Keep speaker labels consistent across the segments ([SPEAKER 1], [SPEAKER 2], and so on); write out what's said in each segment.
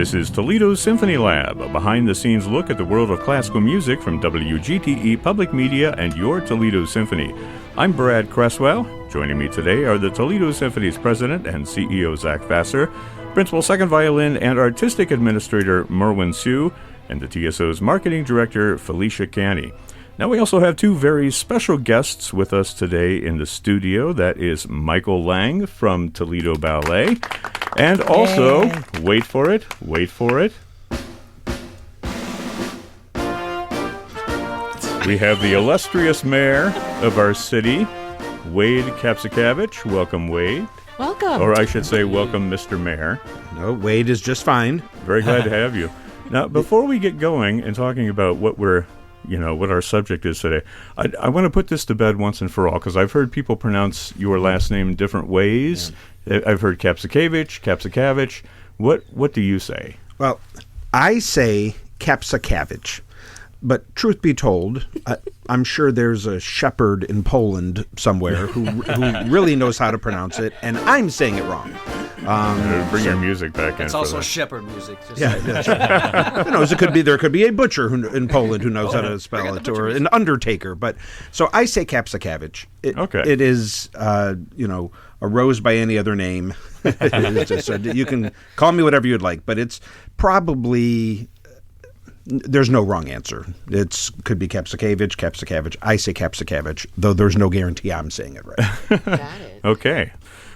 [SPEAKER 1] This is Toledo's SymphonyLAB, a behind-the-scenes look at the world of classical music from WGTE Public Media and your Toledo Symphony. I'm Brad Cresswell. Joining me today are the Toledo Symphony's president and CEO Zach Vassar, principal second violin and artistic administrator Merwin Sue, and the TSO's marketing director Felicia Canny. Now we also have two very special guests with us today in the studio. That is Michael Lang from Toledo Ballet. And also, wait for it. We have the illustrious mayor of our city, Wade Kapszukiewicz. Welcome, Wade.
[SPEAKER 2] Welcome.
[SPEAKER 1] Or I should say, welcome, Mr. Mayor.
[SPEAKER 3] No, Wade is just fine.
[SPEAKER 1] Very glad to have you. Now, before we get going and talking about what our subject is today, I want to put this to bed once and for all, because I've heard people pronounce your last name in different ways. Yeah. I've heard Kapszukiewicz. What do you say?
[SPEAKER 3] Well, I say Kapszukiewicz, but truth be told, I'm sure there's a shepherd in Poland somewhere who really knows how to pronounce it, and I'm saying it wrong.
[SPEAKER 1] Bring your music back in.
[SPEAKER 4] It's also shepherd music.
[SPEAKER 3] That's right. Who knows? There could be a butcher in Poland who knows how to spell it, or an undertaker. But so I say Kapszukiewicz. It is, a rose by any other name. So you can call me whatever you'd like, but it's probably. There's no wrong answer. Could be Kapszukiewicz. I say Kapszukiewicz, though there's no guarantee I'm saying it right.
[SPEAKER 2] Got it.
[SPEAKER 1] Okay.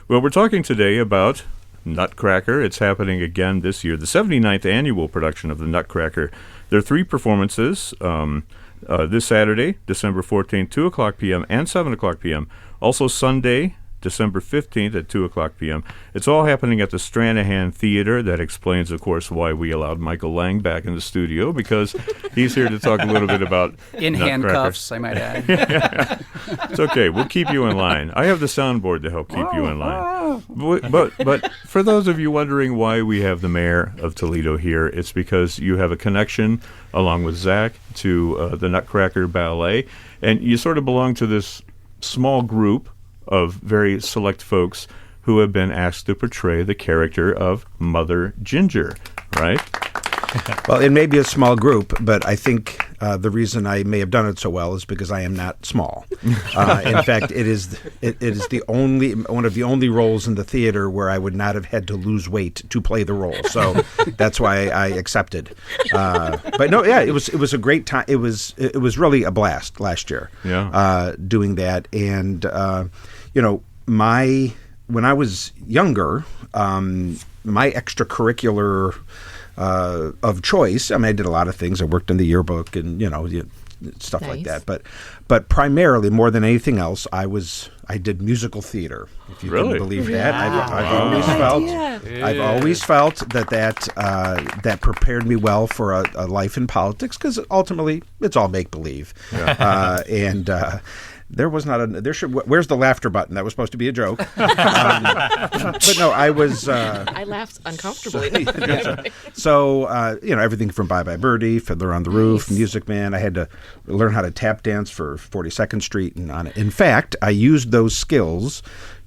[SPEAKER 1] Well, we're talking today about Nutcracker. It's happening again this year, the 79th annual production of the Nutcracker. There are three performances this Saturday, December 14th, 2 o'clock p.m. and 7 o'clock p.m. Also Sunday, December 15th at 2 o'clock p.m. It's all happening at the Stranahan Theater. That explains, of course, why we allowed Michael Lang back in the studio, because he's here to talk a little bit about
[SPEAKER 4] in handcuffs, I might add.
[SPEAKER 1] It's okay. We'll keep you in line. I have the soundboard to help keep you in line. But for those of you wondering why we have the mayor of Toledo here, it's because you have a connection, along with Zach, to the Nutcracker Ballet, and you sort of belong to this small group of very select folks who have been asked to portray the character of Mother Ginger, right?
[SPEAKER 3] Well, it may be a small group, but I think the reason I may have done it so well is because I am not small. In fact, it is one of the only roles in the theater where I would not have had to lose weight to play the role. So that's why I accepted. But no, yeah, it was a great time. It was really a blast last year.
[SPEAKER 1] Yeah.
[SPEAKER 3] Doing that, and when I was younger, my extracurricular of choice. I mean, I did a lot of things. I worked in the yearbook and stuff like that. But primarily, more than anything else, I did musical theater. If you can believe that, I've always felt that prepared me well for a life in politics, because ultimately it's all make believe. Yeah. There was not where's the laughter button? That was supposed to be a joke. But no, I was.
[SPEAKER 2] I laughed uncomfortably.
[SPEAKER 3] So, everything from Bye Bye Birdie, Fiddler on the Roof, Music Man. I had to learn how to tap dance for 42nd Street and on it. In fact, I used those skills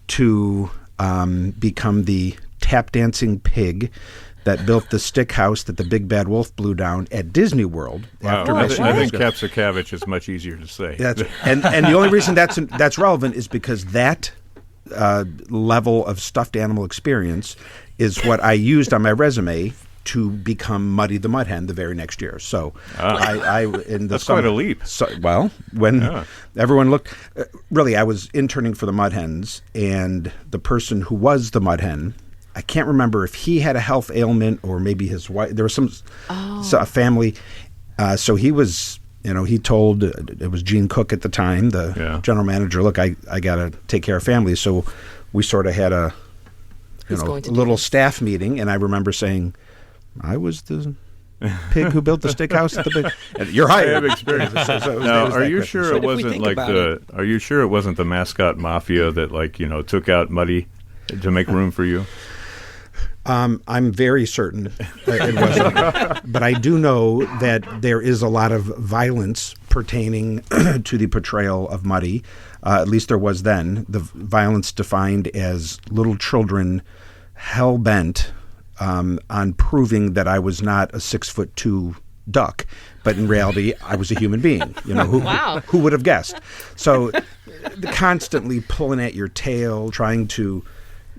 [SPEAKER 3] to become the tap dancing pig that built the stick house that the big bad wolf blew down at Disney World.
[SPEAKER 1] Wow. I think Kapszukiewicz is much easier to say.
[SPEAKER 3] And the only reason that's relevant is because that level of stuffed animal experience is what I used on my resume to become Muddy the Mud Hen the very next year. So that's
[SPEAKER 1] quite a leap.
[SPEAKER 3] When everyone looked, really, I was interning for the Mud Hens, and the person who was the Mud Hen, I can't remember if he had a health ailment or maybe his wife. There was a family. So he was, he told, it was Gene Cook at the time, the general manager, look, I got to take care of families. So we sort of had a little staff meeting, and I remember saying, I was the pig who built the stick house at the big. You're hired.
[SPEAKER 1] I have experience. Now, are you sure it wasn't Are you sure it wasn't the mascot mafia that took out Muddy to make room for you?
[SPEAKER 3] I'm very certain it wasn't. But I do know that there is a lot of violence pertaining to the portrayal of Muddy. At least there was then. The violence defined as little children hell-bent on proving that I was not a 6'2" duck, but in reality, I was a human being. Who would have guessed? So, constantly pulling at your tail, trying to,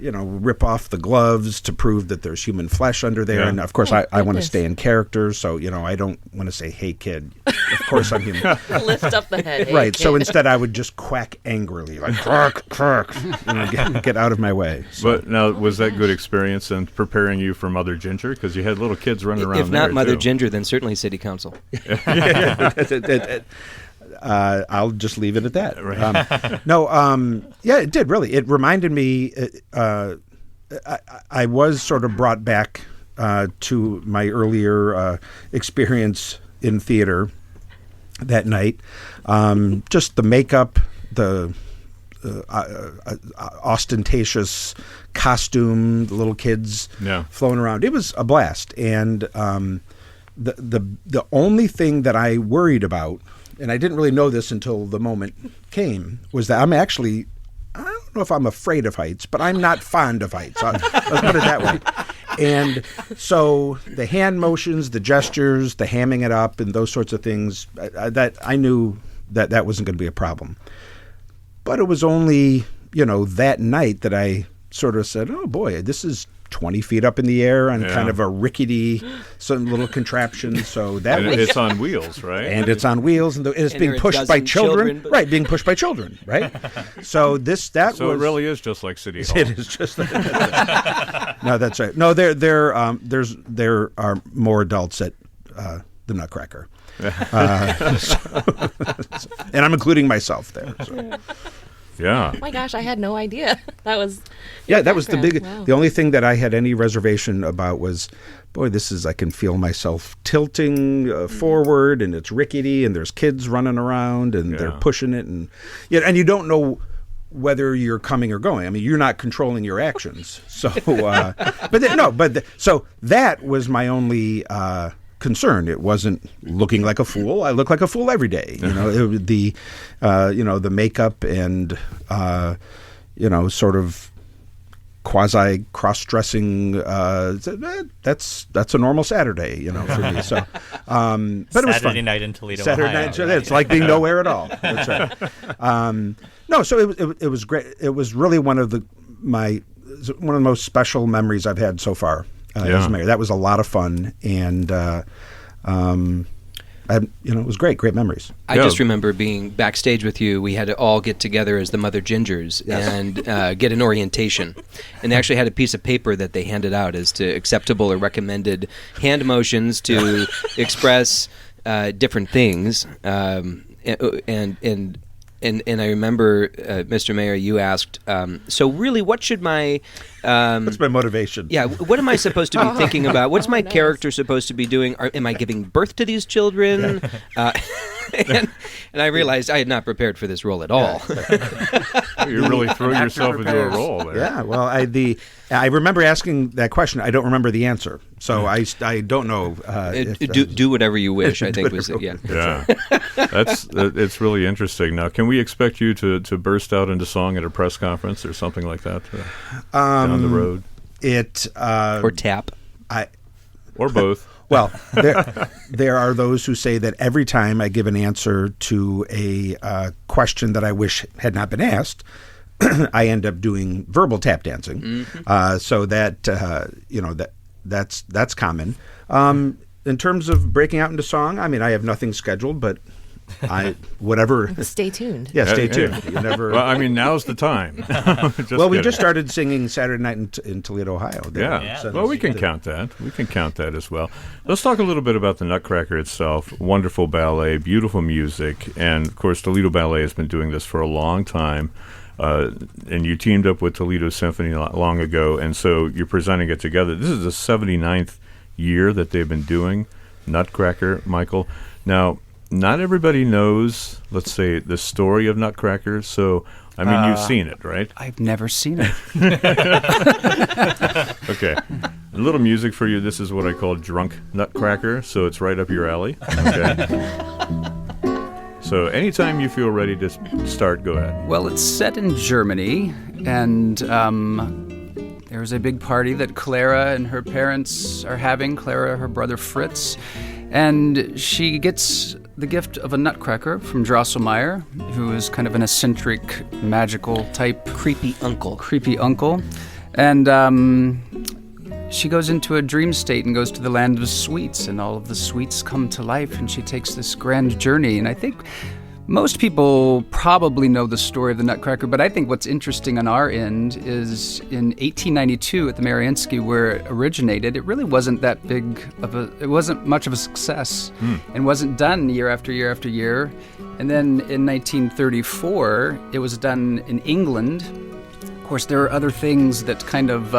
[SPEAKER 3] rip off the gloves to prove that there's human flesh under there. Yeah. And of course, I want to stay in character, so I don't want to say, "Hey, kid." Of course, I'm human.
[SPEAKER 2] Lift up the head. Hey,
[SPEAKER 3] right.
[SPEAKER 2] kid.
[SPEAKER 3] So instead, I would just quack angrily, like "Quack, quack," get out of my way. So.
[SPEAKER 1] But now, was that good experience in preparing you for Mother Ginger? Because you had little kids running around.
[SPEAKER 5] If not Mother
[SPEAKER 1] too.
[SPEAKER 5] Ginger, then certainly City Council.
[SPEAKER 3] I'll just leave it at that.
[SPEAKER 1] Right.
[SPEAKER 3] Yeah, it did really. It reminded me. I was sort of brought back to my earlier experience in theater that night. Just the makeup, the ostentatious costume, the little kids flowing around. It was a blast, and the only thing that I worried about, and I didn't really know this until the moment came, was that I don't know if I'm afraid of heights, but I'm not fond of heights. Let's put it that way. And so the hand motions, the gestures, the hamming it up, and those sorts of things, that I knew that wasn't going to be a problem. But it was only, that night that I sort of said, oh boy, this is 20 feet up in the air on kind of a rickety, some little contraption. So that was,
[SPEAKER 1] it's on wheels, right?
[SPEAKER 3] And it's on wheels, and it's being pushed by children. Right, being pushed by children, right? So it
[SPEAKER 1] really is just like City Hall.
[SPEAKER 3] It is just like No, that's right. No, there are more adults at the Nutcracker. And I'm including myself there. So.
[SPEAKER 1] Yeah.
[SPEAKER 2] Oh my gosh, I had no idea. That was
[SPEAKER 3] the only thing that I had any reservation about was, boy, I can feel myself tilting forward, and it's rickety, and there's kids running around, and they're pushing it, and you don't know whether you're coming or going. I mean, you're not controlling your actions. So, so that was my only concern. It wasn't looking like a fool. I look like a fool every day. The makeup and sort of quasi cross-dressing. That's a normal Saturday, for me. So, but it was fun.
[SPEAKER 6] Saturday night in Toledo,
[SPEAKER 3] Saturday
[SPEAKER 6] Ohio.
[SPEAKER 3] night. It's like being nowhere at all. That's right. So it was great. It was really one of the most special memories I've had so far. As mayor. That was a lot of fun, and it was great memories.
[SPEAKER 5] I just remember being backstage with you. We had to all get together as the Mother Gingers and get an orientation, and they actually had a piece of paper that they handed out as to acceptable or recommended hand motions to express different things, And I remember, Mr. Mayor, you asked, so really, what should my...
[SPEAKER 3] What's my motivation?
[SPEAKER 5] Yeah, what am I supposed to be thinking about? What's my character supposed to be doing? Am I giving birth to these children? And I realized I had not prepared for this role at all.
[SPEAKER 1] You really threw yourself into a role there.
[SPEAKER 3] Yeah, well, I remember asking that question. I don't remember the answer, so I don't know.
[SPEAKER 5] Do whatever you wish, I think was it. Yeah.
[SPEAKER 1] Yeah, it's really interesting. Now, can we expect you to burst out into song at a press conference or something like that down the road?
[SPEAKER 5] Or tap.
[SPEAKER 1] Or both.
[SPEAKER 3] Well, there are those who say that every time I give an answer to a question that I wish had not been asked, I end up doing verbal tap dancing. Mm-hmm. So that that's common. In terms of breaking out into song, I mean, I have nothing scheduled, but whatever.
[SPEAKER 2] Stay tuned.
[SPEAKER 3] Yeah, stay tuned. You never.
[SPEAKER 1] Well, I mean, now's the time.
[SPEAKER 3] We just started singing Saturday night in Toledo, Ohio.
[SPEAKER 1] Well, we can count that. We can count that as well. Let's talk a little bit about the Nutcracker itself. Wonderful ballet, beautiful music, and of course, Toledo Ballet has been doing this for a long time. And you teamed up with Toledo Symphony not long ago, and so you're presenting it together. This is the 79th year that they've been doing Nutcracker, Michael. Now, not everybody knows, let's say, the story of Nutcracker, so, I mean, you've seen it, right?
[SPEAKER 4] I've never seen it.
[SPEAKER 1] Okay. A little music for you. This is what I call Drunk Nutcracker, so it's right up your alley. Okay. So anytime you feel ready to start, go ahead.
[SPEAKER 4] Well, it's set in Germany, and There's a big party that Clara and her parents are having, Clara, her brother Fritz, and she gets the gift of a Nutcracker from Drosselmeyer, who is kind of an eccentric, magical type.
[SPEAKER 5] Creepy uncle.
[SPEAKER 4] And she goes into a dream state and goes to the land of sweets, and all of the sweets come to life, and she takes this grand journey. And I think most people probably know the story of the Nutcracker, but I think what's interesting on our end is in 1892 at the Mariinsky, where it originated, it really wasn't that it wasn't much of a success, and wasn't done year after year after year. And then in 1934, it was done in England. Of course, there are other things that kind of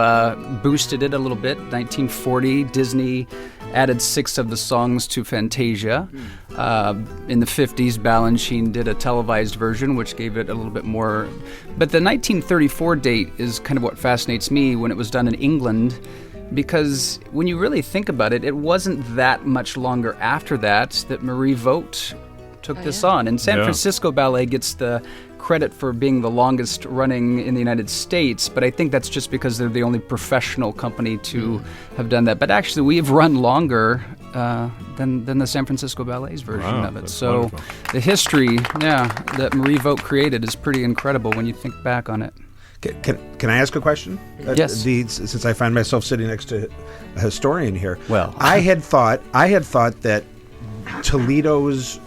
[SPEAKER 4] boosted it a little bit. 1940, Disney added 6 of the songs to Fantasia. In the 50s, Balanchine did a televised version, which gave it a little bit more. But the 1934 date is kind of what fascinates me when it was done in England, because when you really think about it, it wasn't that much longer after that Marie Vogt took this on. And San Francisco Ballet gets the credit for being the longest running in the United States, but I think that's just because they're the only professional company to have done that. But actually, we've run longer than the San Francisco Ballet's version of it. So
[SPEAKER 1] wonderful.
[SPEAKER 4] The history, that Marie Vogt created is pretty incredible when you think back on it.
[SPEAKER 3] Can I ask a question?
[SPEAKER 4] Yes.
[SPEAKER 3] Since I find myself sitting next to a historian here.
[SPEAKER 4] Well,
[SPEAKER 3] I had thought that Toledo's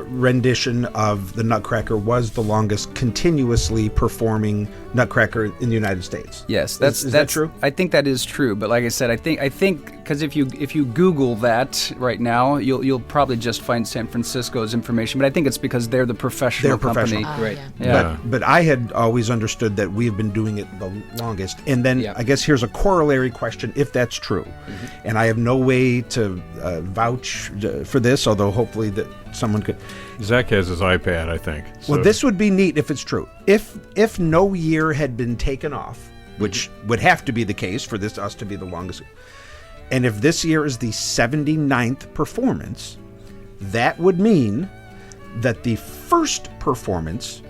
[SPEAKER 3] rendition of the Nutcracker was the longest continuously performing Nutcracker in the United States.
[SPEAKER 4] Yes,
[SPEAKER 3] is that true?
[SPEAKER 4] I think that is true, but like I said, I think because if you Google that right now, you'll probably just find San Francisco's information. But I think it's because they're the professional company.
[SPEAKER 5] Right.
[SPEAKER 4] Yeah.
[SPEAKER 3] But I had always understood that we've been doing it the longest. And then I guess here's a corollary question, if that's true. And I have no way to vouch for this, although hopefully that someone could.
[SPEAKER 1] Zach has his iPad, I think. So.
[SPEAKER 3] Well, this would be neat if it's true. If no year had been taken off, which would have to be the case for us to be the longest, and if this year is the 79th performance, that would mean that the first performance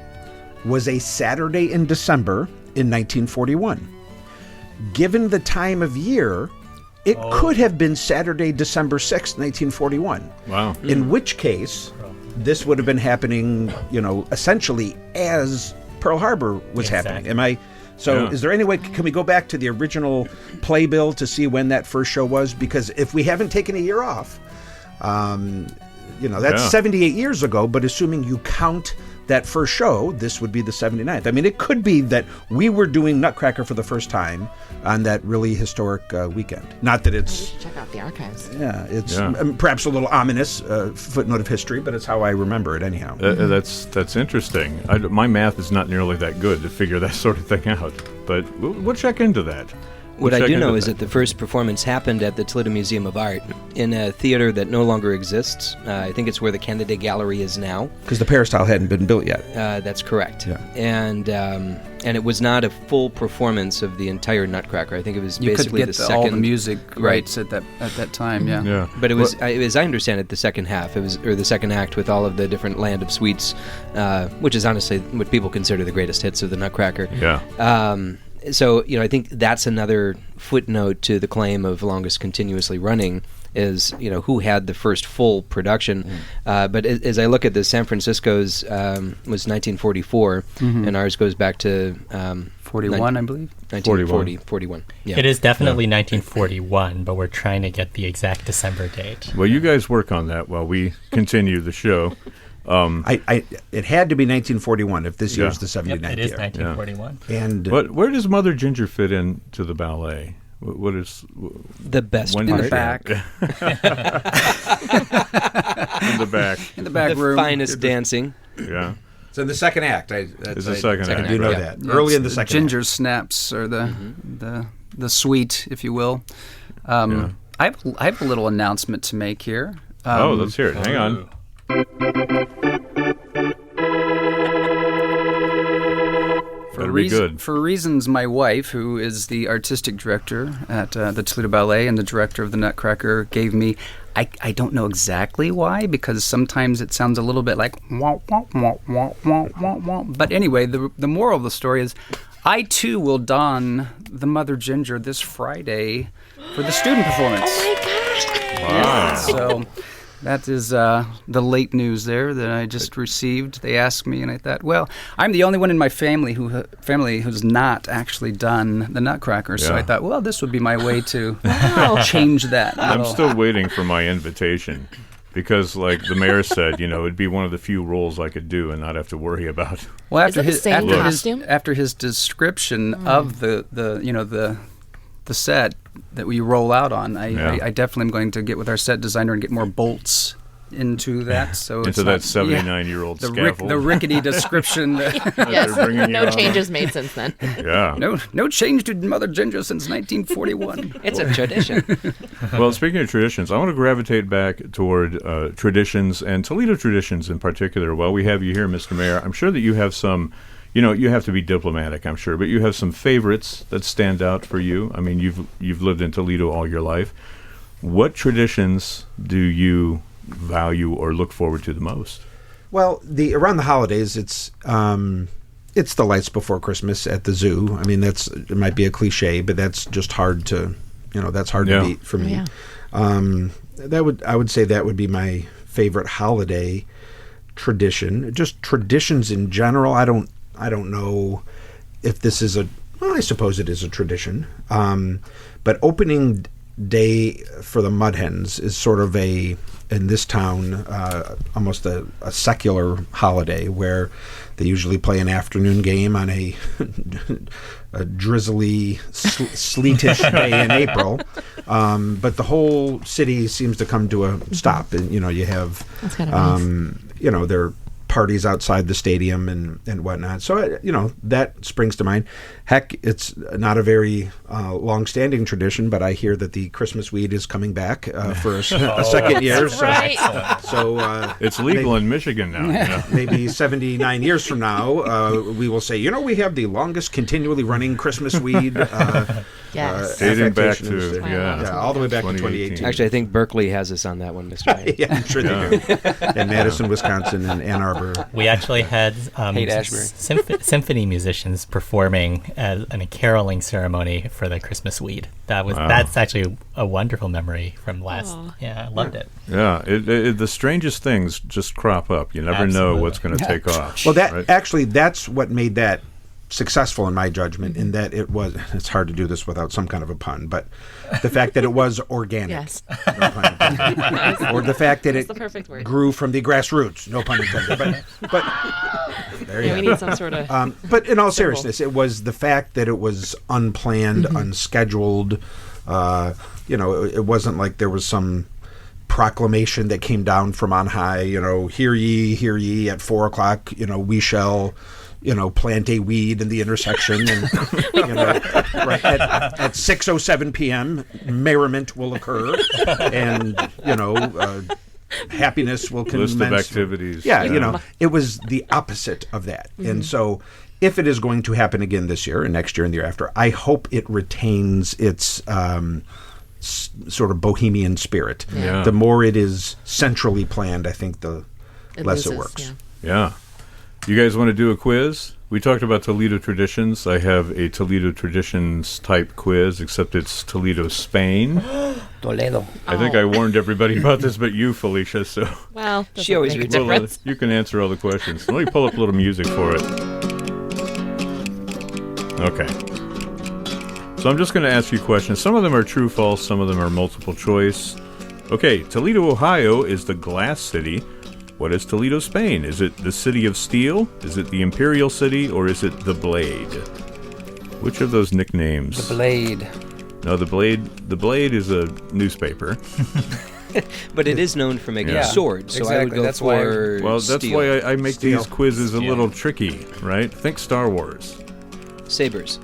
[SPEAKER 3] was a Saturday in December in 1941. Given the time of year, it could have been Saturday, December 6th, 1941.
[SPEAKER 1] Wow.
[SPEAKER 3] In which case, this would have been happening, essentially as Pearl Harbor was happening. Am I? So is there any way, can we go back to the original playbill to see when that first show was? Because if we haven't taken a year off, that's 78 years ago, but assuming you count that first show, this would be the 79th. I mean, it could be that we were doing Nutcracker for the first time on that really historic weekend. Not that it's...
[SPEAKER 2] Check out the archives.
[SPEAKER 3] Yeah, it's perhaps a little ominous footnote of history, but it's how I remember it anyhow.
[SPEAKER 1] That's interesting. My math is not nearly that good to figure that sort of thing out, but we'll check into that.
[SPEAKER 5] What I do know is that the first performance happened at the Toledo Museum of Art in a theater that no longer exists. I think it's where the Kennedy Gallery is now.
[SPEAKER 3] Because the peristyle hadn't been built yet.
[SPEAKER 5] That's correct.
[SPEAKER 3] Yeah.
[SPEAKER 5] And it was not a full performance of the entire Nutcracker. I think it was
[SPEAKER 4] you
[SPEAKER 5] basically
[SPEAKER 4] could get
[SPEAKER 5] the second.
[SPEAKER 4] all the music rights at that time. Yeah.
[SPEAKER 1] Yeah.
[SPEAKER 5] But it was, as I understand it, the second half. It was, or the second act with all of the different Land of Sweets, which is honestly what people consider the greatest hits of the Nutcracker.
[SPEAKER 1] Yeah.
[SPEAKER 5] So, I think that's another footnote to the claim of longest continuously running is, who had the first full production. But as I look at the San Francisco's was 1944, and ours goes back to
[SPEAKER 4] 41, I believe.
[SPEAKER 5] 41. Yeah.
[SPEAKER 6] It is definitely 1941, but we're trying to get the exact December date.
[SPEAKER 1] Well, you guys work on that while we continue the show.
[SPEAKER 3] It had to be 1941 if this year's the 79th
[SPEAKER 6] It is
[SPEAKER 3] year.
[SPEAKER 6] 1941.
[SPEAKER 3] And
[SPEAKER 1] Where does Mother Ginger fit into the ballet? What is
[SPEAKER 5] the best
[SPEAKER 4] in
[SPEAKER 5] part?
[SPEAKER 4] the back.
[SPEAKER 1] in the back?
[SPEAKER 4] In the back
[SPEAKER 5] the
[SPEAKER 4] room.
[SPEAKER 5] finest dancing.
[SPEAKER 1] Yeah.
[SPEAKER 3] it's in the second act.
[SPEAKER 1] It's the second act.
[SPEAKER 3] I do know
[SPEAKER 5] right.
[SPEAKER 3] that.
[SPEAKER 4] Yeah,
[SPEAKER 3] Early in the
[SPEAKER 4] it's
[SPEAKER 3] second
[SPEAKER 4] ginger
[SPEAKER 3] act.
[SPEAKER 4] snaps or the sweet, if you will. I have a little announcement to make here.
[SPEAKER 1] Let's hear it. Hang on. Better be good.
[SPEAKER 4] For reasons my wife, who is the artistic director at the Toledo Ballet and the director of the Nutcracker, gave me, I don't know exactly why, because sometimes it sounds a little bit like wah, wah, wah, wah, wah, wah, wah. But anyway, the moral of the story is I too will don the Mother Ginger this Friday for the student performance.
[SPEAKER 2] Oh my gosh!
[SPEAKER 1] Wow.
[SPEAKER 4] So that is the late news there that I just received. They asked me, and I thought, well, I'm the only one in my family who's not actually done the Nutcracker. So
[SPEAKER 1] Yeah.
[SPEAKER 4] I thought, well, this would be my way to
[SPEAKER 2] Wow.
[SPEAKER 4] change that.
[SPEAKER 1] I'm
[SPEAKER 4] little-
[SPEAKER 1] still waiting for my invitation because, like the mayor said, it'd be one of the few roles I could do and not have to worry about.
[SPEAKER 4] Well,
[SPEAKER 2] Is it the same costume?
[SPEAKER 4] after his description of the set that we roll out on, I definitely am going to get with our set designer and get more bolts into that. So
[SPEAKER 1] Into
[SPEAKER 4] it's
[SPEAKER 1] that
[SPEAKER 4] not-
[SPEAKER 1] 79-year-old
[SPEAKER 4] the
[SPEAKER 1] scaffold.
[SPEAKER 4] the rickety description.
[SPEAKER 1] They're
[SPEAKER 2] Yes,
[SPEAKER 1] bringing you
[SPEAKER 2] no
[SPEAKER 1] on.
[SPEAKER 2] changes made since then.
[SPEAKER 1] Yeah.
[SPEAKER 4] no change to Mother Ginger since 1941.
[SPEAKER 5] It's a tradition.
[SPEAKER 1] Well, speaking of traditions, I want to gravitate back toward traditions and Toledo traditions in particular. While we have you here, Mr. Mayor, I'm sure that you have some, you have to be diplomatic, I'm sure, but you have some favorites that stand out for you. I mean, you've lived in Toledo all your life. What traditions do you value or look forward to the most?
[SPEAKER 3] Well, around the holidays, it's the lights before Christmas at the zoo. I mean, it might be a cliche, but that's just hard to, that's hard
[SPEAKER 1] Yeah.
[SPEAKER 3] to beat for me.
[SPEAKER 2] Yeah.
[SPEAKER 3] I would say that would be my favorite holiday tradition. Just traditions in general. I don't know if this is I suppose it is a tradition. But opening day for the Mud Hens is sort of in this town, almost a secular holiday where they usually play an afternoon game on a drizzly, sleetish day in April. But the whole city seems to come to a stop. And, you have,
[SPEAKER 2] That's kind of nice.
[SPEAKER 3] there are parties outside the stadium and whatnot. So, that springs to mind. Heck, it's not a very long-standing tradition, but I hear that the Christmas weed is coming back for a second year.
[SPEAKER 2] That's right.
[SPEAKER 3] So
[SPEAKER 1] It's legal in Michigan now.
[SPEAKER 3] maybe 79 years from now, we will say, we have the longest continually running Christmas weed.
[SPEAKER 2] Yes.
[SPEAKER 1] Dating back
[SPEAKER 3] affectation in the
[SPEAKER 1] to,
[SPEAKER 3] state.
[SPEAKER 1] yeah.
[SPEAKER 3] All the way back to
[SPEAKER 1] 2018.
[SPEAKER 3] 2018.
[SPEAKER 5] Actually, I think Berkeley has us on that one, Mr. Mayor.
[SPEAKER 3] Yeah, I'm sure they do. In Madison, Wisconsin, and Ann Arbor.
[SPEAKER 6] We actually had
[SPEAKER 4] Hate Ashbury.
[SPEAKER 6] symphony musicians performing in a caroling ceremony for the Christmas weed. That's actually a wonderful memory from last.
[SPEAKER 2] Aw.
[SPEAKER 6] Yeah, I loved it.
[SPEAKER 1] Yeah, the strangest things just crop up. You never know
[SPEAKER 6] Absolutely.
[SPEAKER 1] what's going to take off.
[SPEAKER 3] Well,
[SPEAKER 1] right?
[SPEAKER 3] that's what made that successful in my judgment, in that it's hard to do this without some kind of a pun, but the fact that it was organic.
[SPEAKER 2] Yes.
[SPEAKER 3] No pun intended. Or the fact that
[SPEAKER 2] That's
[SPEAKER 3] it
[SPEAKER 2] the perfect word.
[SPEAKER 3] grew from the grassroots. No pun intended. But there you
[SPEAKER 2] Yeah, we
[SPEAKER 3] go.
[SPEAKER 2] need some sort of.
[SPEAKER 3] But in all seriousness, it was the fact that it was unplanned, unscheduled. It wasn't like there was some proclamation that came down from on high. Hear ye at 4:00. We shall. Plant a weed in the intersection, and right at 6:07 p.m. merriment will occur, and happiness will commence.
[SPEAKER 1] List of activities.
[SPEAKER 3] Yeah, it was the opposite of that, and so if it is going to happen again this year and next year and the year after, I hope it retains its sort of bohemian spirit.
[SPEAKER 1] Yeah.
[SPEAKER 3] The more it is centrally planned, I think the
[SPEAKER 2] It
[SPEAKER 3] less it
[SPEAKER 2] loses,
[SPEAKER 3] works.
[SPEAKER 2] yeah.
[SPEAKER 1] Yeah. You guys want to do a quiz? We talked about Toledo traditions. I have a Toledo traditions type quiz, except it's Toledo, Spain.
[SPEAKER 4] Toledo.
[SPEAKER 1] I think I warned everybody about this, but you, Felicia, so
[SPEAKER 2] Well,
[SPEAKER 5] She always
[SPEAKER 2] make a
[SPEAKER 5] reads it.
[SPEAKER 2] difference.
[SPEAKER 1] you can answer all the questions. Let me pull up a little music for it. Okay. So I'm just going to ask you questions. Some of them are true, false. Some of them are multiple choice. Okay, Toledo, Ohio is the glass city. What is Toledo, Spain? Is it the City of Steel? Is it the Imperial City? Or is it the Blade? Which of those nicknames?
[SPEAKER 4] The Blade.
[SPEAKER 1] No, the Blade is a newspaper.
[SPEAKER 5] But it is known for making
[SPEAKER 1] Yeah.
[SPEAKER 5] swords, so I would
[SPEAKER 4] Exactly,
[SPEAKER 5] go
[SPEAKER 4] that's why-
[SPEAKER 5] for
[SPEAKER 1] Well, that's
[SPEAKER 5] steel.
[SPEAKER 1] why I make
[SPEAKER 3] Steel.
[SPEAKER 1] these quizzes a
[SPEAKER 6] Steel.
[SPEAKER 1] little tricky, right? Think Star Wars.
[SPEAKER 5] Sabers.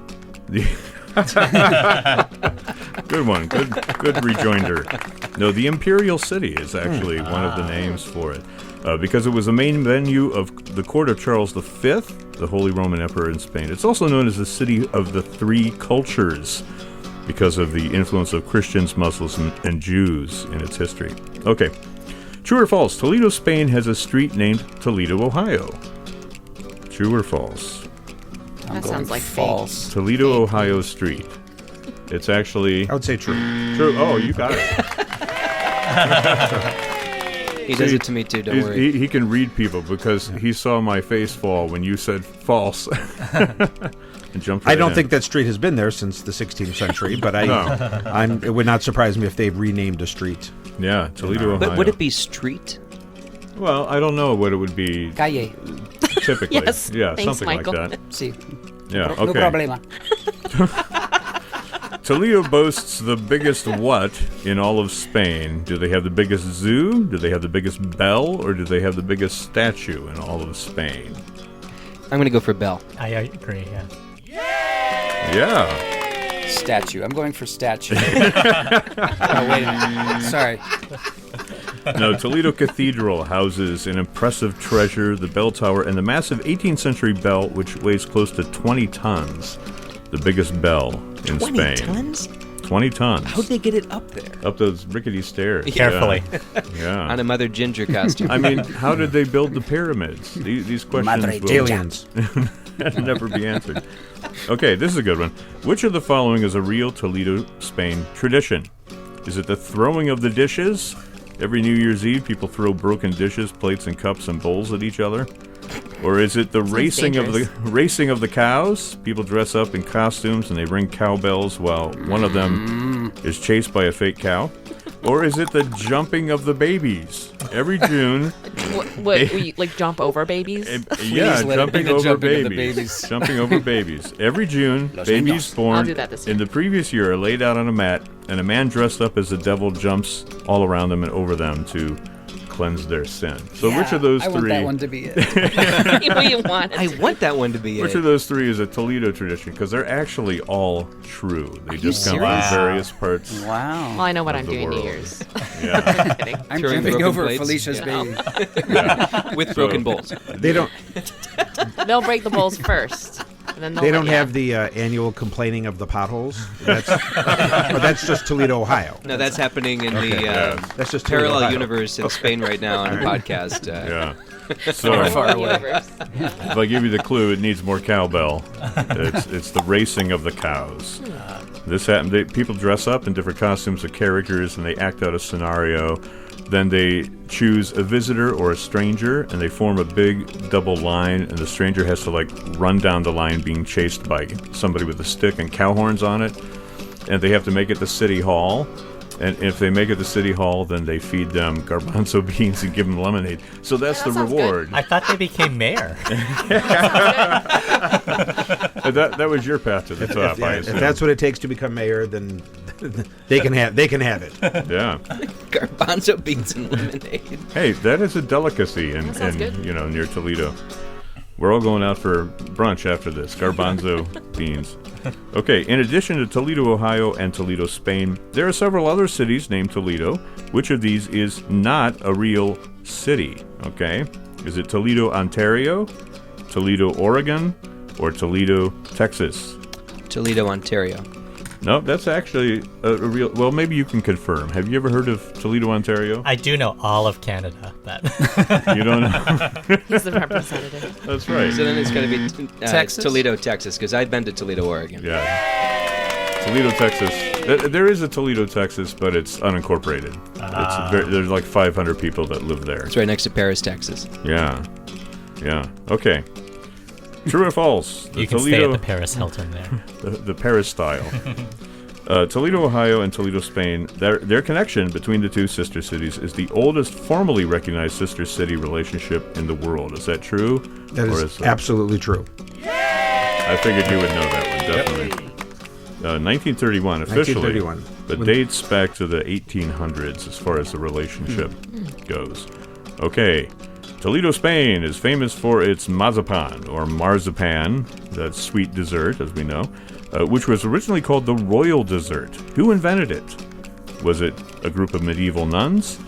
[SPEAKER 1] Good one. Good rejoinder. No, the Imperial City is actually one of the names for it. Because it was the main venue of the court of Charles V, the Holy Roman Emperor in Spain. It's also known as the City of the Three Cultures because of the influence of Christians, Muslims, and Jews in its history. Okay. True or false? Toledo, Spain has a street named Toledo, Ohio. True or false?
[SPEAKER 2] That sounds like
[SPEAKER 4] false.
[SPEAKER 1] Toledo, Ohio Street. It's actually
[SPEAKER 3] I would say true.
[SPEAKER 1] true. Oh, you got it.
[SPEAKER 5] He does it to me too. Don't worry.
[SPEAKER 1] He can read people because he saw my face fall when you said false. And jumped right
[SPEAKER 3] I don't
[SPEAKER 1] in.
[SPEAKER 3] think that street has been there since the 16th century, but
[SPEAKER 1] No.
[SPEAKER 3] it would not surprise me if they've renamed a street.
[SPEAKER 1] Yeah, Toledo, Ohio.
[SPEAKER 5] But would it be street?
[SPEAKER 1] Well, I don't know what it would be
[SPEAKER 4] Calle.
[SPEAKER 1] typically.
[SPEAKER 2] Yes.
[SPEAKER 1] Yeah,
[SPEAKER 2] Thanks,
[SPEAKER 1] something
[SPEAKER 2] Michael.
[SPEAKER 1] like that.
[SPEAKER 4] Sí.
[SPEAKER 1] Yeah,
[SPEAKER 4] No
[SPEAKER 1] okay.
[SPEAKER 4] problema.
[SPEAKER 1] Toledo boasts the biggest what in all of Spain? Do they have the biggest zoo? Do they have the biggest bell? Or do they have the biggest statue in all of Spain?
[SPEAKER 5] I'm going to go for Bell.
[SPEAKER 6] I agree, yeah.
[SPEAKER 1] Yeah.
[SPEAKER 4] Statue. I'm going for statue. Oh, wait a minute. Sorry.
[SPEAKER 1] No, Toledo Cathedral houses an impressive treasure, the bell tower, and the massive 18th century bell, which weighs close to 20 tons. The biggest bell in
[SPEAKER 5] 20
[SPEAKER 1] Spain.
[SPEAKER 5] tons?
[SPEAKER 1] 20 tons.
[SPEAKER 5] How'd they get it up there?
[SPEAKER 1] Up those rickety stairs.
[SPEAKER 6] Carefully.
[SPEAKER 1] Yeah.
[SPEAKER 5] On a Mother Ginger costume.
[SPEAKER 1] I mean, how did they build the pyramids? These questions will
[SPEAKER 3] Aliens.
[SPEAKER 1] never be answered. Okay, this is a good one. Which of the following is a real Toledo, Spain tradition? Is it the throwing of the dishes? Every New Year's Eve, people throw broken dishes, plates, and cups and bowls at each other. Or is it the racing of the cows? People dress up in costumes and they ring cowbells while one of them is chased by a fake cow. Or is it the jumping of the babies? Every June,
[SPEAKER 2] What we like jump over babies?
[SPEAKER 1] yeah,
[SPEAKER 4] let it be
[SPEAKER 1] jumping
[SPEAKER 4] the
[SPEAKER 1] over
[SPEAKER 4] jumping of the
[SPEAKER 1] babies.
[SPEAKER 4] babies.
[SPEAKER 1] Jumping over babies. Every June,
[SPEAKER 4] Los
[SPEAKER 1] babies
[SPEAKER 4] niños.
[SPEAKER 1] born
[SPEAKER 2] I'll do that this year.
[SPEAKER 1] in the previous year are laid out on a mat, and a man dressed up as the devil jumps all around them and over them to cleanse their sin. So which of those
[SPEAKER 4] I
[SPEAKER 1] three?
[SPEAKER 4] want that one to be it.
[SPEAKER 2] You want it
[SPEAKER 5] I
[SPEAKER 2] to
[SPEAKER 5] want that one to be
[SPEAKER 1] Which
[SPEAKER 5] it.
[SPEAKER 1] of those three is a Toledo tradition? Because they're actually all true. They just come
[SPEAKER 6] serious?
[SPEAKER 1] from various parts.
[SPEAKER 4] Wow.
[SPEAKER 2] Well, I know what
[SPEAKER 1] Of
[SPEAKER 2] I'm
[SPEAKER 1] the
[SPEAKER 2] doing New
[SPEAKER 1] world.
[SPEAKER 2] Year's.
[SPEAKER 1] Yeah.
[SPEAKER 2] Kidding.
[SPEAKER 4] I'm
[SPEAKER 5] Throwing
[SPEAKER 4] jumping
[SPEAKER 5] broken
[SPEAKER 4] over
[SPEAKER 5] plates?
[SPEAKER 4] Felicia's
[SPEAKER 2] You know.
[SPEAKER 4] baby.
[SPEAKER 1] Yeah.
[SPEAKER 5] With broken bowls.
[SPEAKER 3] They don't.
[SPEAKER 2] They'll break the bowls first, and then they'll
[SPEAKER 3] They
[SPEAKER 2] let
[SPEAKER 3] don't
[SPEAKER 2] you
[SPEAKER 3] have
[SPEAKER 2] out.
[SPEAKER 3] the annual complaining of the potholes. That's, or that's just Toledo, Ohio.
[SPEAKER 5] No, that's happening in the
[SPEAKER 3] That's just Toledo,
[SPEAKER 5] parallel
[SPEAKER 3] Ohio.
[SPEAKER 5] universe in Spain right now on a podcast.
[SPEAKER 1] Yeah. So
[SPEAKER 4] Far away.
[SPEAKER 2] Universe.
[SPEAKER 1] if I give you the clue, it needs more cowbell. It's the racing of the cows. This happened. People dress up in different costumes of characters, and they act out a scenario. Then they choose a visitor or a stranger, and they form a big double line, and the stranger has to run down the line being chased by somebody with a stick and cow horns on it, and they have to make it to City Hall. And if they make it to City Hall, then they feed them garbanzo beans and give them lemonade. So that's the
[SPEAKER 2] sounds
[SPEAKER 1] reward.
[SPEAKER 6] I thought they became mayor.
[SPEAKER 1] That was your path to the top, I
[SPEAKER 3] If
[SPEAKER 1] assume.
[SPEAKER 3] that's what it takes to become mayor, then they can have it.
[SPEAKER 1] Yeah.
[SPEAKER 5] Garbanzo beans and lemonade.
[SPEAKER 1] Hey, that is a delicacy in
[SPEAKER 2] sounds good.
[SPEAKER 1] near Toledo. We're all going out for brunch after this. Garbanzo beans. Okay, in addition to Toledo, Ohio, and Toledo, Spain, there are several other cities named Toledo. Which of these is not a real city? Okay, is it Toledo, Ontario, Toledo, Oregon, or Toledo, Texas?
[SPEAKER 5] Toledo, Ontario.
[SPEAKER 1] No, that's actually a real... Well, maybe you can confirm. Have you ever heard of Toledo, Ontario?
[SPEAKER 6] I do know all of Canada, but
[SPEAKER 1] You don't know?
[SPEAKER 2] He's the representative.
[SPEAKER 1] That's right.
[SPEAKER 5] So then it's going to be
[SPEAKER 4] Texas?
[SPEAKER 5] Toledo, Texas, because I've been to Toledo, Oregon.
[SPEAKER 1] Yeah. Toledo, Texas. There is a Toledo, Texas, but it's unincorporated. There's like 500 people that live there.
[SPEAKER 5] It's right next to Paris, Texas.
[SPEAKER 1] Yeah. Yeah. Okay. True or false? The
[SPEAKER 6] you can stay at the Paris Hilton there.
[SPEAKER 1] the Paris style. Toledo, Ohio, and Toledo, Spain. Their connection between the two sister cities is the oldest formally recognized sister city relationship in the world. Is that true?
[SPEAKER 3] That
[SPEAKER 1] Or
[SPEAKER 3] is absolutely true.
[SPEAKER 1] I figured you would know that one, definitely. 1931, officially.
[SPEAKER 3] 1931.
[SPEAKER 1] But dates back to the 1800s as far as the relationship goes. Okay. Toledo, Spain is famous for its mazapan, or marzipan, that's sweet dessert, as we know, which was originally called the royal dessert. Who invented it? Was it a group of medieval nuns,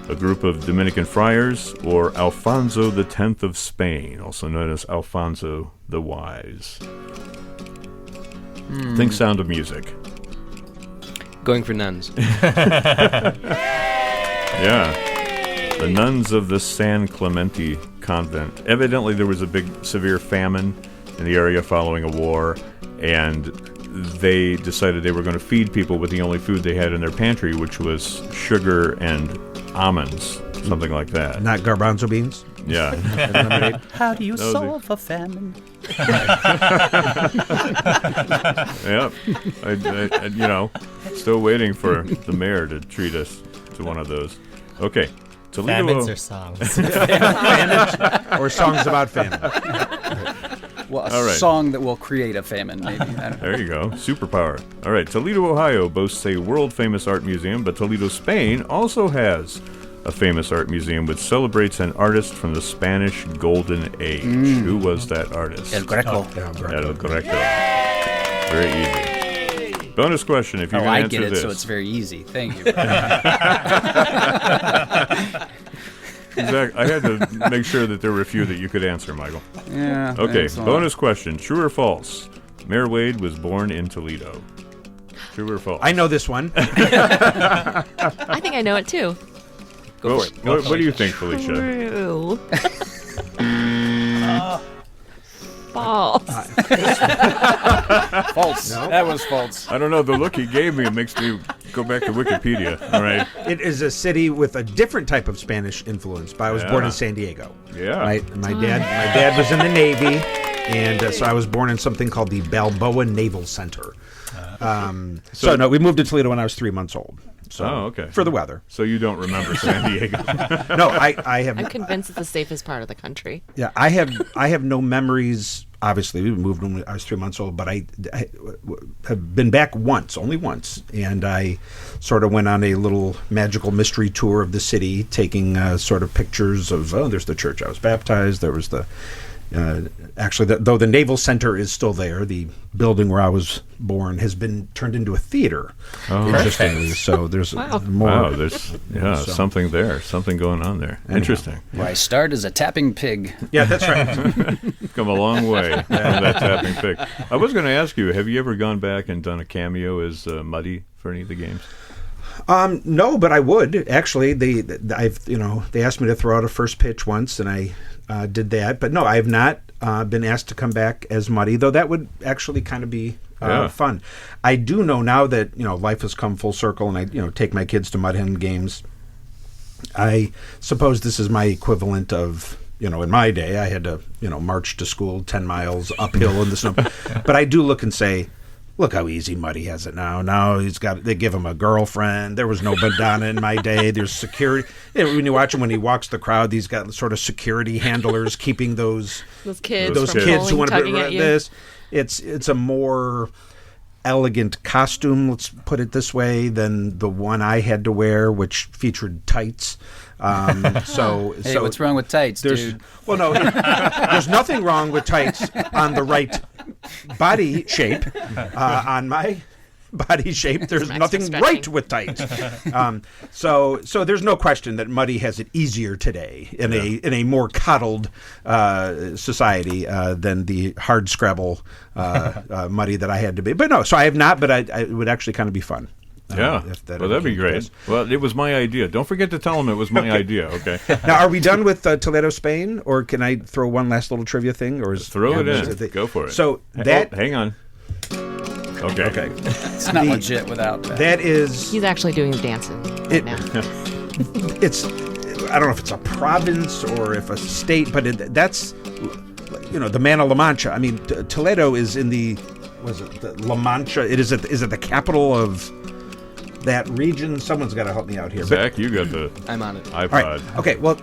[SPEAKER 1] a group of Dominican friars, or Alfonso X of Spain, also known as Alfonso the Wise? Think Sound of Music.
[SPEAKER 5] Going for nuns.
[SPEAKER 1] Yeah. The nuns of the San Clemente convent. Evidently, there was a big, severe famine in the area following a war, and they decided they were going to feed people with the only food they had in their pantry, which was sugar and almonds, something like that.
[SPEAKER 3] Not garbanzo beans?
[SPEAKER 1] Yeah.
[SPEAKER 4] How do you
[SPEAKER 1] Those
[SPEAKER 4] solve a famine?
[SPEAKER 1] Yeah. Still waiting for the mayor to treat us to one of those. Okay. Toledo.
[SPEAKER 6] Famines or songs?
[SPEAKER 3] Or songs about famine.
[SPEAKER 4] Well,
[SPEAKER 1] All right.
[SPEAKER 4] song that will create a famine, maybe. I don't know.
[SPEAKER 1] There you go. Superpower. All right. Toledo, Ohio boasts a world-famous art museum, but Toledo, Spain also has a famous art museum which celebrates an artist from the Spanish Golden Age. Who was that artist?
[SPEAKER 4] El Greco.
[SPEAKER 1] El Greco. Very easy. Bonus question if you can
[SPEAKER 4] I
[SPEAKER 1] answer
[SPEAKER 4] get it,
[SPEAKER 1] this.
[SPEAKER 4] so it's very easy. Thank you.
[SPEAKER 1] Exactly. I had to make sure that there were a few that you could answer, Michael.
[SPEAKER 4] Yeah.
[SPEAKER 1] Okay,
[SPEAKER 4] excellent.
[SPEAKER 1] bonus question. True or false? Mayor Wade was born in Toledo. True or false?
[SPEAKER 3] I know this one.
[SPEAKER 2] I think I know it too.
[SPEAKER 1] Go for it. What do you think, Felicia?
[SPEAKER 2] True. False.
[SPEAKER 4] False. That was false.
[SPEAKER 1] I don't know. The look he gave me makes me go back to Wikipedia. All right.
[SPEAKER 3] It is a city with a different type of Spanish influence, but I was born in San Diego.
[SPEAKER 1] Yeah.
[SPEAKER 3] My dad was in the Navy, and so I was born in something called the Balboa Naval Center. So no, we moved to Toledo when I was 3 months old. So,
[SPEAKER 1] okay.
[SPEAKER 3] For the weather.
[SPEAKER 1] So you don't remember San Diego?
[SPEAKER 3] No, I have.
[SPEAKER 2] I'm convinced it's the safest part of the country.
[SPEAKER 3] Yeah, I have no memories. Obviously, we moved when I was 3 months old, but I have been back only once, and I sort of went on a little magical mystery tour of the city, taking sort of pictures of. Oh, there's the church I was baptized. There was the. Though the Naval Center is still there, the building where I was born has been turned into a theater. Oh, interestingly, so there's more.
[SPEAKER 1] Wow, there's something there, something going on there. Anyhow. Interesting.
[SPEAKER 4] Where I start as a tapping pig.
[SPEAKER 3] Yeah, that's right.
[SPEAKER 1] Come a long way from that tapping pig. I was going to ask you, have you ever gone back and done a cameo as Muddy for any of the games?
[SPEAKER 3] No, but I would actually. They asked me to throw out a first pitch once, and I did that. But no, I have not been asked to come back as Muddy, though that would actually kind of be fun. I do know now that life has come full circle, and I take my kids to Mud Hen games. I suppose this is my equivalent of. In my day, I had to march to school 10 miles uphill in the snow. But I do look and say, look how easy Muddy has it now. Now they give him a girlfriend. There was no Madonna in my day. There's security. When you watch him when he walks the crowd, he's got sort of security handlers keeping those
[SPEAKER 2] kids
[SPEAKER 3] who want to
[SPEAKER 2] tugging at you.
[SPEAKER 3] this. It's a more elegant costume, let's put it this way, than the one I had to wear, which featured tights. So
[SPEAKER 4] what's wrong with tights, dude?
[SPEAKER 3] Well, no, there's nothing wrong with tights on the right body shape. On my body shape, there's nothing right with tights. So there's no question that Muddy has it easier today in a more coddled society than the hard scrabble Muddy that I had to be. But no, so I have not. But it would actually kind of be fun.
[SPEAKER 1] That'd be great. Well, it was my idea. Don't forget to tell them it was my idea, okay?
[SPEAKER 3] Now, are we done with Toledo, Spain, or can I throw one last little trivia thing? Or
[SPEAKER 1] throw it in. Go for it.
[SPEAKER 3] So that...
[SPEAKER 1] hang on. Okay.
[SPEAKER 4] It's not legit without that.
[SPEAKER 3] That is...
[SPEAKER 2] He's actually doing the dancing right now.
[SPEAKER 3] It's... I don't know if it's a province or if a state, but that's... the Man of La Mancha. I mean, Toledo is in the... Was it the La Mancha? Is it the capital of... that region? Someone's got to help me out here.
[SPEAKER 1] Zach, you got the
[SPEAKER 5] I'm on it.
[SPEAKER 1] iPod.
[SPEAKER 3] Right. Okay, well,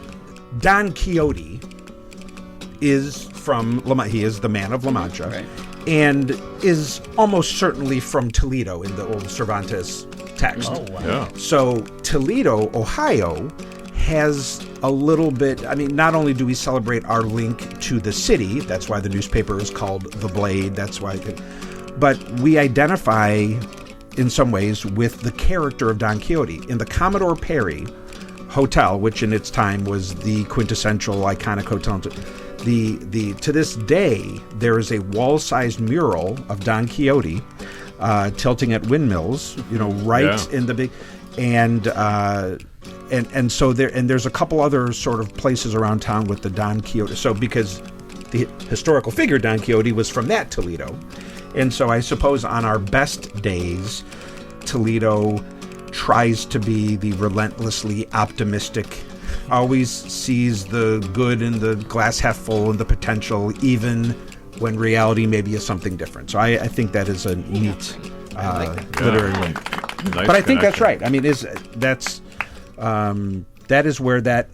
[SPEAKER 3] Don Quixote is from he is the man of La Mancha,
[SPEAKER 4] right,
[SPEAKER 3] and is almost certainly from Toledo in the old Cervantes text.
[SPEAKER 6] Oh, wow.
[SPEAKER 1] Yeah.
[SPEAKER 3] So Toledo, Ohio, has a little bit... I mean, not only do we celebrate our link to the city, that's why the newspaper is called The Blade, that's why... But we identify... in some ways, with the character of Don Quixote. In the Commodore Perry Hotel, which in its time was the quintessential iconic hotel, to this day, there is a wall-sized mural of Don Quixote tilting at windmills, in the big... And so there's a couple other sort of places around town with the Don Quixote. So because the historical figure Don Quixote was from that Toledo, And so I suppose on our best days, Toledo tries to be the relentlessly optimistic, always sees the good in the glass half full and the potential, even when reality maybe is something different. So I think that is a neat literary link.
[SPEAKER 1] Nice
[SPEAKER 3] But I think that's
[SPEAKER 1] connection.
[SPEAKER 3] right. I mean, that is where the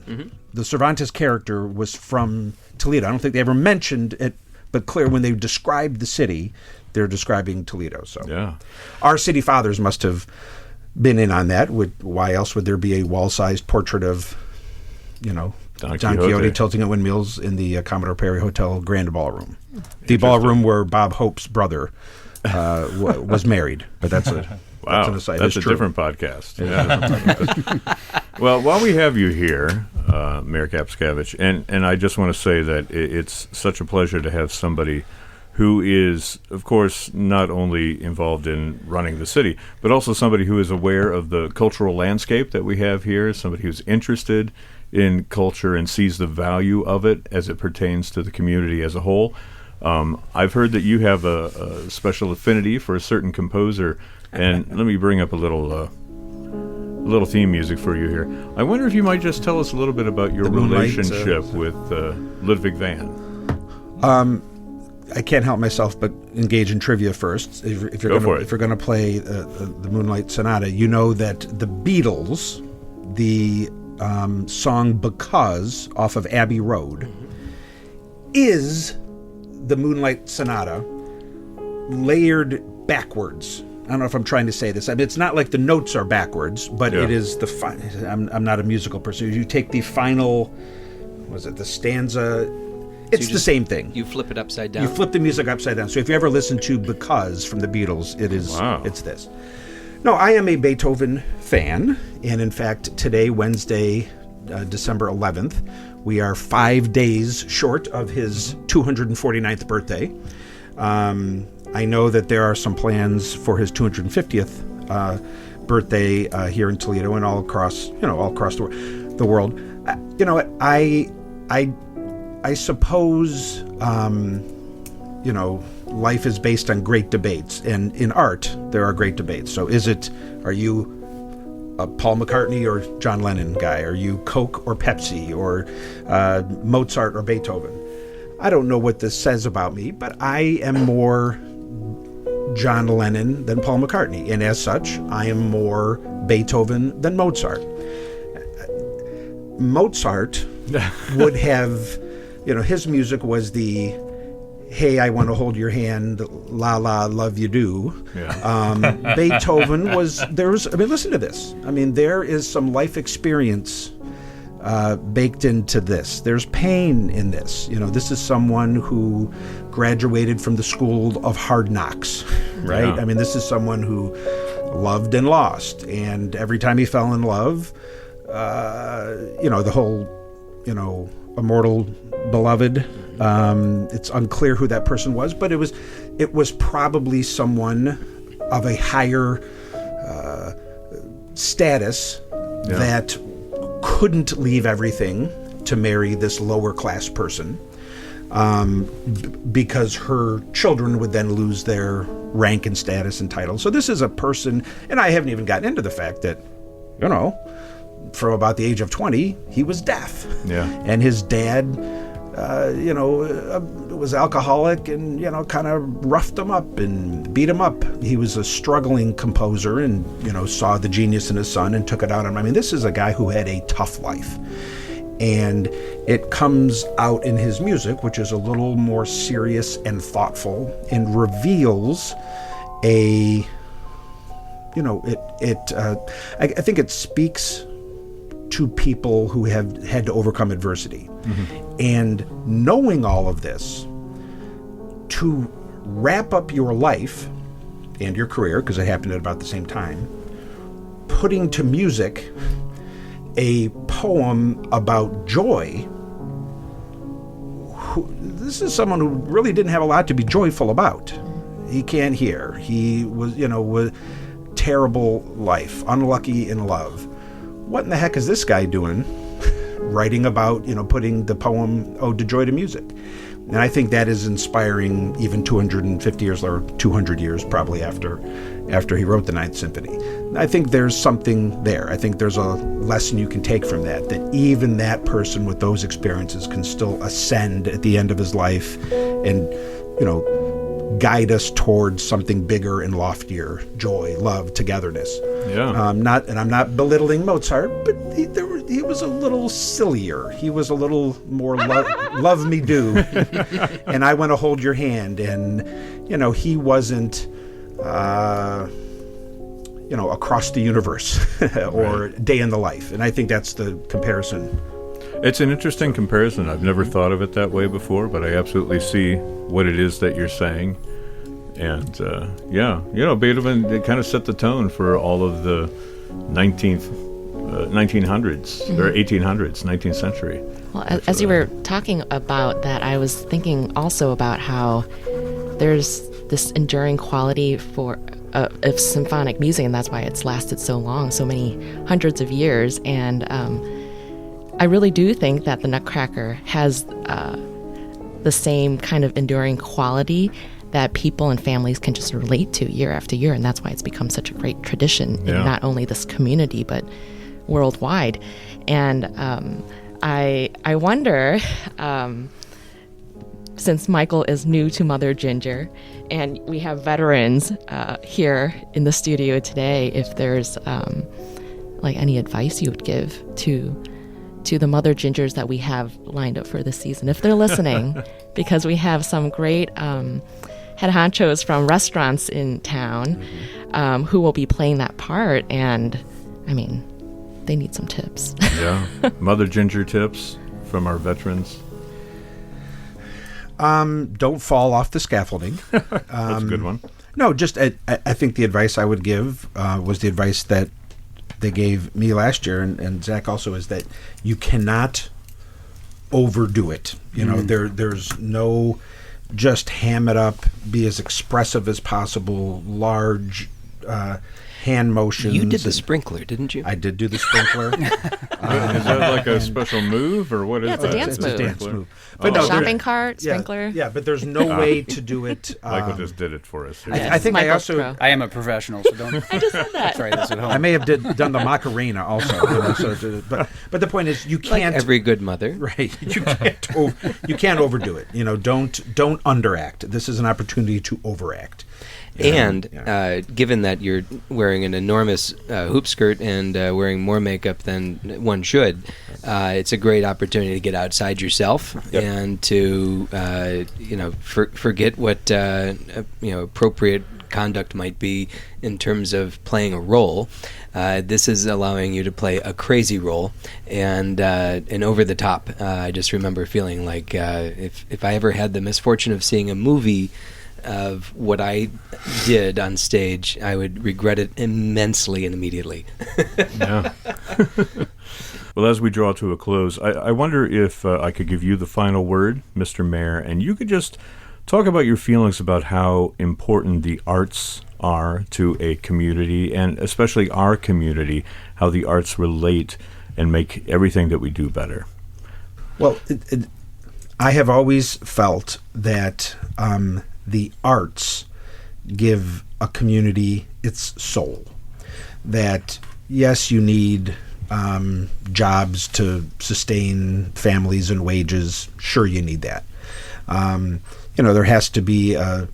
[SPEAKER 3] Cervantes character was from Toledo. I don't think they ever mentioned it, but clear when they described the city, they're describing Toledo. So
[SPEAKER 1] Yeah.
[SPEAKER 3] our city fathers must have been in on that. Why else would there be a wall-sized portrait of, Don Quixote tilting at windmills in the Commodore Perry Hotel Grand Ballroom? The ballroom where Bob Hope's brother was married. But that's a
[SPEAKER 1] Wow,
[SPEAKER 3] that's an aside.
[SPEAKER 1] that's
[SPEAKER 3] It's
[SPEAKER 1] a
[SPEAKER 3] true.
[SPEAKER 1] different podcast. Yeah. Well, while we have you here, Mayor Kapszukiewicz, and I just want to say that it's such a pleasure to have somebody who is, of course, not only involved in running the city, but also somebody who is aware of the cultural landscape that we have here, somebody who's interested in culture and sees the value of it as it pertains to the community as a whole. I've heard that you have a special affinity for a certain composer, and let me bring up a little theme music for you here. I wonder if you might just tell us a little bit about your
[SPEAKER 3] The Moonlight,
[SPEAKER 1] relationship with Ludwig van.
[SPEAKER 3] I can't help myself but engage in trivia first. If
[SPEAKER 1] Go for it.
[SPEAKER 3] you're going to play the Moonlight Sonata, you know that the Beatles, the song "Because" off of Abbey Road, is the Moonlight Sonata layered backwards. I don't know if I'm trying to say this. I mean, it's not like the notes are backwards, but
[SPEAKER 1] Yeah.
[SPEAKER 3] it is the I'm not a musical person. You take the final, the stanza? It's the same thing.
[SPEAKER 5] You flip it upside down.
[SPEAKER 3] You flip the music upside down. So if you ever listen to "Because" from the Beatles, it's this. No, I am a Beethoven fan, and in fact, today, Wednesday, December 11th, we are 5 days short of his 249th birthday. I know that there are some plans for his 250th birthday here in Toledo and all across the world. You know what? I suppose, life is based on great debates, and in art, there are great debates. So are you a Paul McCartney or John Lennon guy? Are you Coke or Pepsi or Mozart or Beethoven? I don't know what this says about me, but I am more John Lennon than Paul McCartney, and as such, I am more Beethoven than Mozart. Mozart would have... his music was the, hey, I want to hold your hand, la la, love you do.
[SPEAKER 1] Yeah.
[SPEAKER 3] Beethoven listen to this. I mean, there is some life experience baked into this. There's pain in this. This is someone who graduated from the school of hard knocks, right?
[SPEAKER 1] Yeah.
[SPEAKER 3] I mean, this is someone who loved and lost, and every time he fell in love, the whole, immortal beloved. It's unclear who that person was, but it was probably someone of a higher status that couldn't leave everything to marry this lower class person, because her children would then lose their rank and status and title. So this is a person, and I haven't even gotten into the fact that, from about the age of 20, he was deaf.
[SPEAKER 1] Yeah.
[SPEAKER 3] And his dad, was alcoholic and, kind of roughed him up and beat him up. He was a struggling composer and, saw the genius in his son and took it out on him. I mean, this is a guy who had a tough life. And it comes out in his music, which is a little more serious and thoughtful, and reveals I think it speaks to people who have had to overcome adversity. Mm-hmm. And knowing all of this, to wrap up your life and your career, because it happened at about the same time, putting to music a poem about joy. This is someone who really didn't have a lot to be joyful about. He can't hear. He was, was terrible life, unlucky in love. What in the heck is this guy doing writing about, putting the poem Ode to Joy to music. And I think that is inspiring even 250 years or 200 years probably after he wrote the Ninth Symphony. I think there's something there. I think there's a lesson you can take from that even that person with those experiences can still ascend at the end of his life and, guide us towards something bigger and loftier: joy, love, togetherness.
[SPEAKER 1] Yeah.
[SPEAKER 3] I'm not belittling Mozart, but he was a little sillier. He was a little more love me do, and I want to hold your hand. And he wasn't, across the universe or day in the life. And I think that's the comparison.
[SPEAKER 1] It's an interesting comparison. I've never thought of it that way before, but I absolutely see what it is that you're saying. And Beethoven, it kind of set the tone for all of the 1900s or 1800s, 19th century.
[SPEAKER 2] Well, as you were talking about that, I was thinking also about how there's this enduring quality of symphonic music, and that's why it's lasted so long, so many hundreds of years. And I really do think that the Nutcracker has the same kind of enduring quality that people and families can just relate to year after year, and that's why it's become such a great tradition in not only this community but worldwide. And I wonder, since Michael is new to Mother Ginger, and we have veterans here in the studio today, if there's any advice you would give to the Mother Gingers that we have lined up for this season, if they're listening, because we have some great head honchos from restaurants in town who will be playing that part, and they need some tips.
[SPEAKER 1] Yeah, Mother Ginger tips from our veterans.
[SPEAKER 3] Don't fall off the scaffolding.
[SPEAKER 1] That's a good one.
[SPEAKER 3] No, just I think the advice I would give was the advice that they gave me last year, and Zach also, is that you cannot overdo it. There's no just ham it up, be as expressive as possible, large hand motions.
[SPEAKER 5] You did the sprinkler, didn't you?
[SPEAKER 3] I did do the sprinkler.
[SPEAKER 1] Is that like a special move, or what is
[SPEAKER 2] it's a
[SPEAKER 1] that?
[SPEAKER 2] dance
[SPEAKER 3] It's
[SPEAKER 2] move.
[SPEAKER 3] a dance move.
[SPEAKER 2] But shopping cart, sprinkler.
[SPEAKER 3] Yeah, but there's no way to do it.
[SPEAKER 1] Michael just did it for us.
[SPEAKER 3] I think I
[SPEAKER 2] Michael's
[SPEAKER 3] also...
[SPEAKER 2] pro.
[SPEAKER 4] I am a professional, so don't
[SPEAKER 2] I just said that.
[SPEAKER 4] try this at home.
[SPEAKER 3] I may have done the Macarena also. But the point is, you
[SPEAKER 5] Like
[SPEAKER 3] can't...
[SPEAKER 5] every good mother.
[SPEAKER 3] Right. You can't overdo it. Don't underact. This is an opportunity to overact.
[SPEAKER 5] And given that you're wearing an enormous hoop skirt and wearing more makeup than one should, it's a great opportunity to get outside yourself and to forget what appropriate conduct might be in terms of playing a role. This is allowing you to play a crazy role and over the top. I just remember feeling like if I ever had the misfortune of seeing a movie of what I did on stage, I would regret it immensely and immediately.
[SPEAKER 1] Yeah. Well, as we draw to a close, I wonder if I could give you the final word, Mr. Mayor, and you could just talk about your feelings about how important the arts are to a community, and especially our community, how the arts relate and make everything that we do better.
[SPEAKER 3] Well, I have always felt that the arts give a community its soul. That, yes, you need jobs to sustain families and wages. Sure, you need that. There has to be a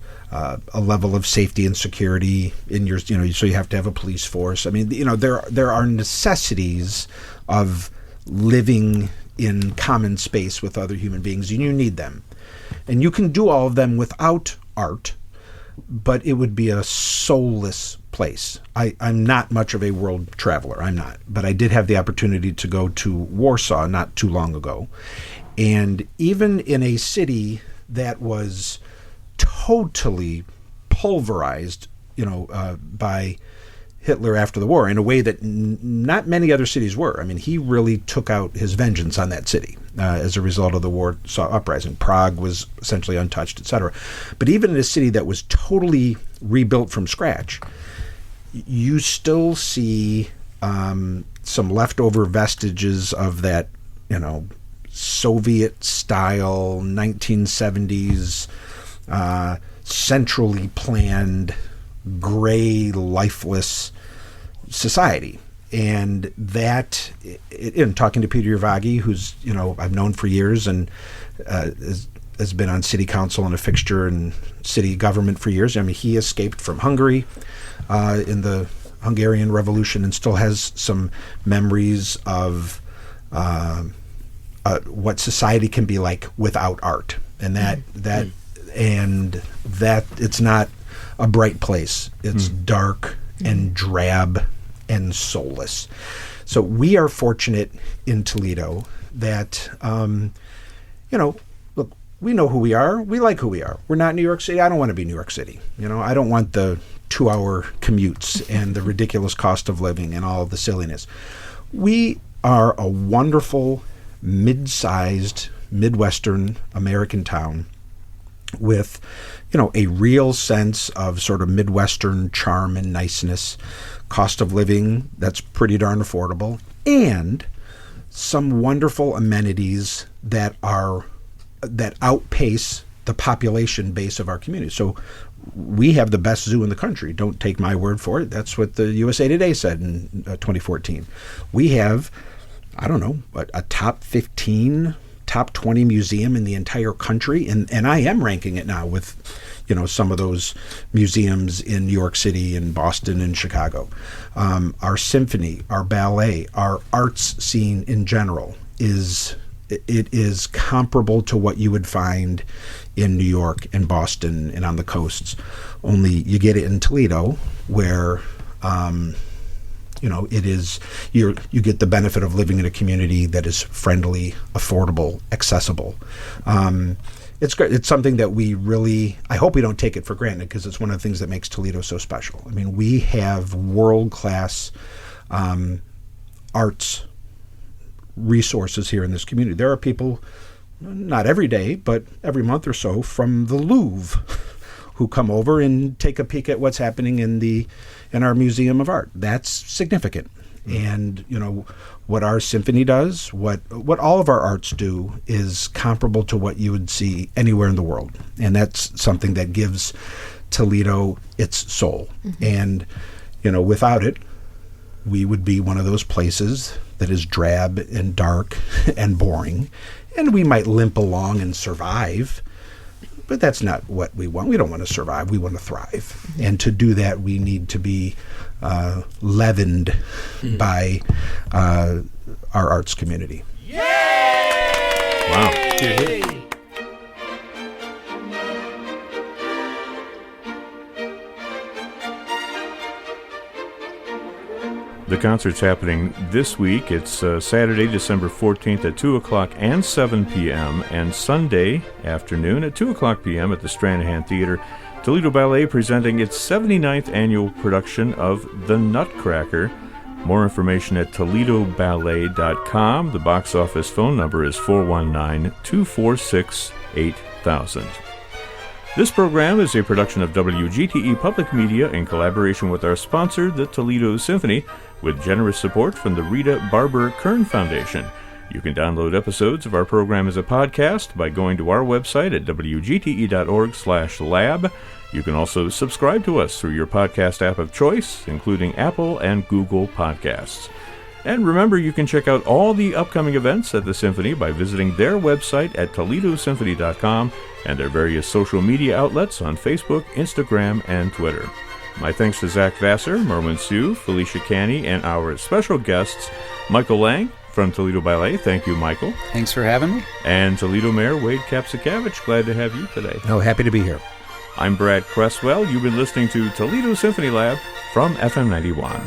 [SPEAKER 3] level of safety and security in your, so you have to have a police force. There are necessities of living in common space with other human beings, and you need them. And you can do all of them without art, but it would be a soulless place. I'm not much of a world traveler. I'm not. But I did have the opportunity to go to Warsaw not too long ago. And even in a city that was totally pulverized, by Hitler after the war in a way that not many other cities were. He really took out his vengeance on that city as a result of the Warsaw Uprising. Prague was essentially untouched, etc. But even in a city that was totally rebuilt from scratch, you still see some leftover vestiges of that Soviet-style 1970s centrally planned, gray, lifeless society. And that, in talking to Peter Yurvagi, who's, I've known for years and has been on city council and a fixture in city government for years. I mean, he escaped from Hungary in the Hungarian Revolution and still has some memories of what society can be like without art. And that it's not a bright place. It's dark and drab and soulless. So we are fortunate in Toledo that, look, we know who we are. We like who we are. We're not New York City. I don't want to be New York City. I don't want the 2-hour commutes and the ridiculous cost of living and all of the silliness. We are a wonderful, mid-sized, Midwestern American town with, a real sense of sort of Midwestern charm and niceness, cost of living that's pretty darn affordable, and some wonderful amenities that outpace the population base of our community. So we have the best zoo in the country. Don't take my word for it. That's what the USA Today said in 2014. We have, a top 15, top 20 museum in the entire country. And I am ranking it now with, some of those museums in New York City and Boston and Chicago. Our symphony, our ballet, our arts scene in general is comparable to what you would find in New York and Boston and on the coasts. Only you get it in Toledo, where it is you get the benefit of living in a community that is friendly, affordable, accessible. It's great. It's something that we really, I hope we don't take it for granted, because it's one of the things that makes Toledo so special. I mean, we have world-class arts resources here in this community. There are people, not every day, but every month or so, from the Louvre who come over and take a peek at what's happening in our Museum of Art. That's significant. And what our symphony does, what all of our arts do, is comparable to what you would see anywhere in the world. And that's something that gives Toledo its soul. And without it, we would be one of those places that is drab and dark and boring, and we might limp along and survive, but that's not what we want. We don't want to survive. We want to thrive. And to do that, we need to be leavened by our arts community.
[SPEAKER 1] Yay! Wow.
[SPEAKER 3] Yay!
[SPEAKER 1] The concert's happening this week. It's Saturday, December 14th at 2 o'clock and 7 p.m. and Sunday afternoon at 2 o'clock p.m. at the Stranahan Theater. Toledo Ballet presenting its 79th annual production of The Nutcracker. More information at ToledoBallet.com. The box office phone number is 419-246-8000. This program is a production of WGTE Public Media in collaboration with our sponsor, the Toledo Symphony, with generous support from the Rita Barber Kern Foundation. You can download episodes of our program as a podcast by going to our website at wgte.org/lab. You can also subscribe to us through your podcast app of choice, including Apple and Google Podcasts. And remember, you can check out all the upcoming events at the Symphony by visiting their website at ToledoSymphony.com and their various social media outlets on Facebook, Instagram, and Twitter. My thanks to Zach Vassar, Merwin Sue, Felicia Canny, and our special guests, Michael Lang from Toledo Ballet. Thank you, Michael.
[SPEAKER 4] Thanks for having me.
[SPEAKER 1] And Toledo Mayor Wade Kapszukiewicz. Glad to have you today.
[SPEAKER 3] Oh, happy to be here.
[SPEAKER 1] I'm Brad Cresswell. You've been listening to Toledo SymphonyLAB from FM 91.